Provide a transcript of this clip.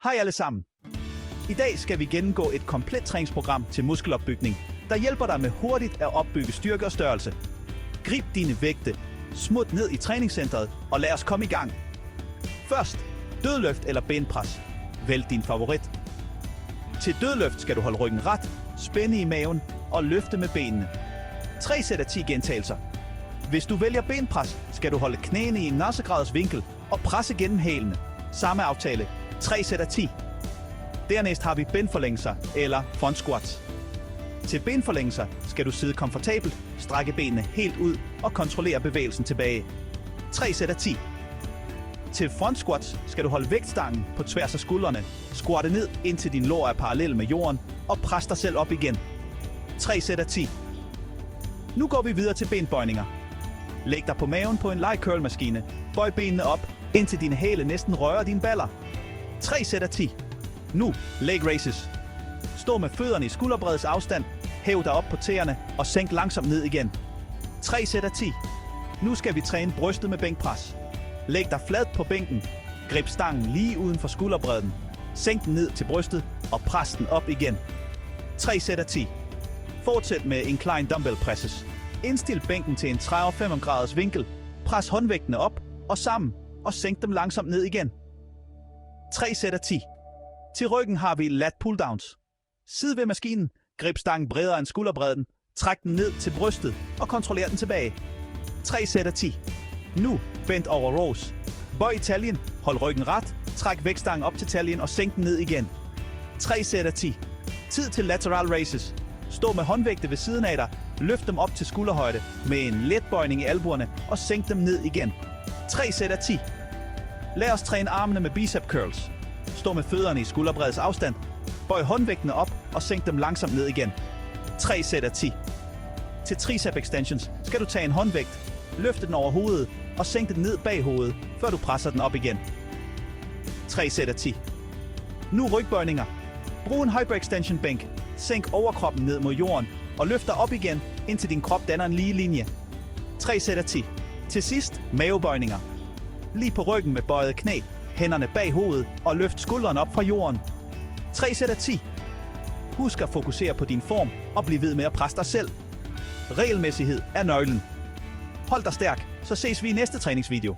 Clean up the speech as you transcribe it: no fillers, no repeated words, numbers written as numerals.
Hej alle sammen. I dag skal vi gennemgå et komplet træningsprogram til muskelopbygning, der hjælper dig med hurtigt at opbygge styrke og størrelse. Grib dine vægte, smut ned i træningscentret og lad os komme i gang. Først, dødløft eller benpres. Vælg din favorit. Til dødløft skal du holde ryggen ret, spænde i maven og løfte med benene. 3 sæt af 10 gentagelser. Hvis du vælger benpres, skal du holde knæene i en 90 graders vinkel og presse gennem hælene. Samme aftale. 3 sæt af 10. Dernæst har vi benforlængelser eller front squats. Til benforlængelser skal du sidde komfortabelt, strække benene helt ud og kontrollere bevægelsen tilbage. 3 sæt af 10. Til front squats skal du holde vægtstangen på tværs af skuldrene, squatte ned indtil din lår er parallel med jorden og pres dig selv op igen. 3 sæt af 10. Nu går vi videre til benbøjninger. Læg dig på maven på en light curl maskine. Bøj benene op, indtil dine hæle næsten rører dine baller. 3 sæt af 10. Nu, leg raises. Stå med fødderne i skulderbreddes afstand, hæv dig op på tæerne og sænk langsomt ned igen. 3 sæt af 10. Nu skal vi træne brystet med bænkpres. Læg dig flad på bænken, grib stangen lige uden for skulderbredden, sænk den ned til brystet og pres den op igen. 3 sæt af 10. Fortsæt med incline dumbbell presses. Indstil bænken til en 35 graders vinkel, pres håndvægtene op og sammen og sænk dem langsomt ned igen. 3 sæt af 10. Til ryggen har vi lat pulldowns. Sid ved maskinen, grib stangen bredere end skulderbredden, træk den ned til brystet og kontroller den tilbage. 3 sæt af 10. Nu bent over rows. Bøj taljen, hold ryggen ret, træk vægtstangen op til taljen og sænk den ned igen. 3 sæt af 10. Tid til lateral raises. Stå med håndvægte ved siden af dig, løft dem op til skulderhøjde med en let bøjning i albuerne og sænk dem ned igen. 3 sæt af 10. Lad os træne armene med bicep curls. Stå med fødderne i skulderbreddes afstand, bøj håndvægtene op og sænk dem langsomt ned igen. 3 sæt af 10. Til tricep extensions skal du tage en håndvægt, løfte den over hovedet og sænk den ned bag hovedet, før du presser den op igen. 3 sæt af 10. Nu rygbøjninger. Brug en hyperextension bænk. Sænk overkroppen ned mod jorden og løft dig op igen, indtil din krop danner en lige linje. 3 sæt af 10. Til sidst mavebøjninger. Lige på ryggen med bøjet knæ, hænderne bag hovedet og løft skuldrene op fra jorden. 3 sæt af 10. Husk at fokusere på din form og bliv ved med at presse dig selv. Regelmæssighed er nøglen. Hold dig stærk, så ses vi i næste træningsvideo.